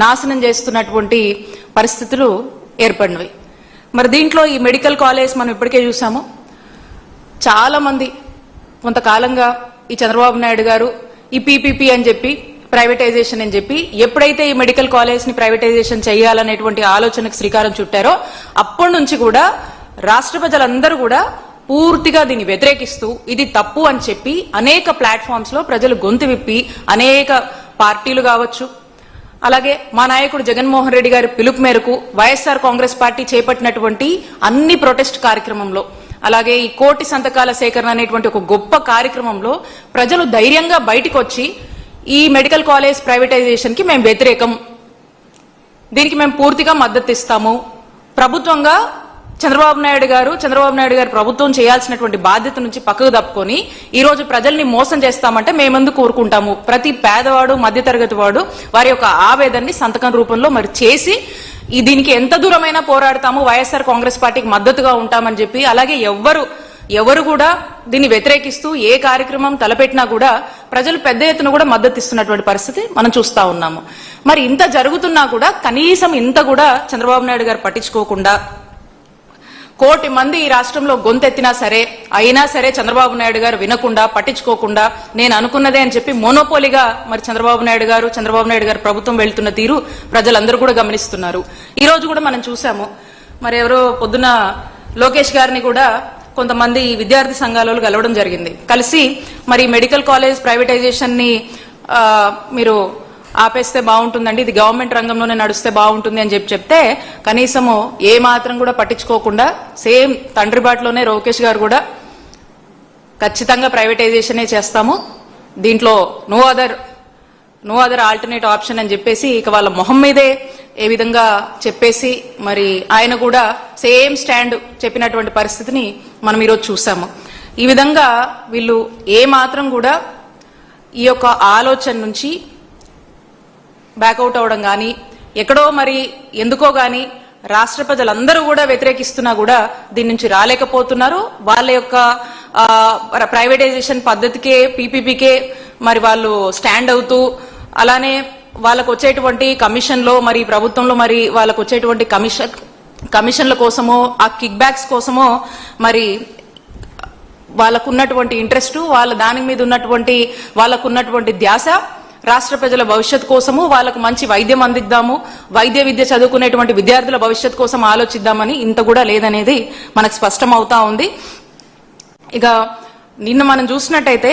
నాశనం చేస్తున్నటువంటి పరిస్థితులు ఏర్పడినవి. మరి దీంట్లో ఈ మెడికల్ కాలేజ్ మనం ఇప్పటికే చూసాము. చాలా మంది కొంతకాలంగా ఈ చంద్రబాబు నాయుడు గారు ఈ పీపీపీ అని చెప్పి ప్రైవేటైజేషన్ అని చెప్పి ఎప్పుడైతే ఈ మెడికల్ కాలేజ్ ని ప్రైవేటైజేషన్ చేయాలనేటువంటి ఆలోచనకు శ్రీకారం చుట్టారో అప్పటి నుంచి కూడా రాష్ట్ర ప్రజలందరూ కూడా పూర్తిగా దీన్ని వ్యతిరేకిస్తూ ఇది తప్పు అని చెప్పి అనేక ప్లాట్ఫామ్స్ లో ప్రజలు గొంతు విప్పి అనేక పార్టీలు కావచ్చు, అలాగే మా నాయకుడు జగన్మోహన్ రెడ్డి గారి పిలుపు మేరకు వైఎస్ఆర్ కాంగ్రెస్ పార్టీ చేపట్టినటువంటి అన్ని ప్రొటెస్ట్ కార్యక్రమంలో, అలాగే ఈ కోటి సంతకాల సేకరణ అనేటువంటి ఒక గొప్ప కార్యక్రమంలో ప్రజలు ధైర్యంగా బయటకు వచ్చి ఈ మెడికల్ కాలేజ్ ప్రైవేటైజేషన్ కి మేము వ్యతిరేకం, దీనికి మేము పూర్తిగా మద్దతు ఇస్తాము, ప్రభుత్వంగా చంద్రబాబు నాయుడు గారు ప్రభుత్వం చేయాల్సినటువంటి బాధ్యత నుంచి పక్కకు తప్పుకొని ఈ రోజు ప్రజల్ని మోసం చేస్తామంటే మేమెందుకు కోరుకుంటాము. ప్రతి పేదవాడు మధ్యతరగతి వాడు వారి యొక్క ఆవేదనని సంతకం రూపంలో మరి చేసి దీనికి ఎంత దూరమైనా పోరాడతాము, వైఎస్ఆర్ కాంగ్రెస్ పార్టీకి మద్దతుగా ఉంటామని చెప్పి, అలాగే ఎవరు కూడా దీన్ని వ్యతిరేకిస్తూ ఏ కార్యక్రమం తలపెట్టినా కూడా ప్రజలు పెద్ద ఎత్తున కూడా మద్దతు ఇస్తున్నటువంటి పరిస్థితి మనం చూస్తా ఉన్నాము. మరి ఇంత జరుగుతున్నా కూడా కనీసం ఇంత కూడా చంద్రబాబు నాయుడు గారు పట్టించుకోకుండా, కోటి మంది ఈ రాష్ట్రంలో గొంతెత్తినా సరే అయినా సరే చంద్రబాబు నాయుడు గారు వినకుండా పట్టించుకోకుండా నేను అనుకున్నదే అని చెప్పి మోనోపోలిగా మరి చంద్రబాబు నాయుడు గారు ప్రభుత్వం వెళ్తున్న తీరు ప్రజలందరూ కూడా గమనిస్తున్నారు. ఈ రోజు కూడా మనం చూసాము. మరి ఎవరో పొద్దున లోకేష్ గారిని కూడా కొంతమంది విద్యార్థి సంఘాలలో కలవడం జరిగింది. కలిసి మరి మెడికల్ కాలేజ్ ప్రైవేటైజేషన్ ని మీరు ఆపేస్తే బాగుంటుందండి, ఇది గవర్నమెంట్ రంగంలోనే నడుస్తే బాగుంటుంది అని చెప్తే కనీసము ఏ మాత్రం కూడా పట్టించుకోకుండా సేమ్ తండ్రి బాటలోనే లోకేష్ గారు కూడా ఖచ్చితంగా ప్రైవేటైజేషనే చేస్తాము, దీంట్లో నో అదర్ ఆల్టర్నేట్ ఆప్షన్ అని చెప్పేసి ఇక వాళ్ళ మొహం మీదే ఏ విధంగా చెప్పేసి మరి ఆయన కూడా సేమ్ స్టాండ్ చెప్పినటువంటి పరిస్థితిని మనం ఈరోజు చూసాము. ఈ విధంగా వీళ్ళు ఏ మాత్రం కూడా ఈ యొక్క ఆలోచన నుంచి బ్యాకౌట్ అవడం కానీ ఎక్కడో మరి ఎందుకో గాని రాష్ట్ర ప్రజలందరూ కూడా వ్యతిరేకిస్తున్నా కూడా దీని నుంచి రాలేకపోతున్నారు. వాళ్ళ యొక్క ప్రైవేటైజేషన్ పద్ధతికే పీపీపీకే మరి వాళ్ళు స్టాండ్ అవుతూ, అలానే వాళ్ళకు వచ్చేటువంటి కమిషన్లో మరి ప్రభుత్వంలో మరి వాళ్ళకు వచ్చేటువంటి కమిషన్ల కోసమో ఆ కిక్ బ్యాక్స్ కోసమో మరి వాళ్ళకున్నటువంటి ఇంట్రెస్ట్, వాళ్ళ దాని మీద వాళ్ళకున్నటువంటి ధ్యాస రాష్ట్ర ప్రజల భవిష్యత్ కోసము, వాళ్ళకు మంచి వైద్యం అందిద్దాము, వైద్య విద్య చదువుకునేటువంటి విద్యార్థుల భవిష్యత్ కోసం ఆలోచిద్దామని ఇంత కూడా లేదనేది మనకు స్పష్టం అవుతా ఉంది. ఇక నిన్న మనం చూసినట్టయితే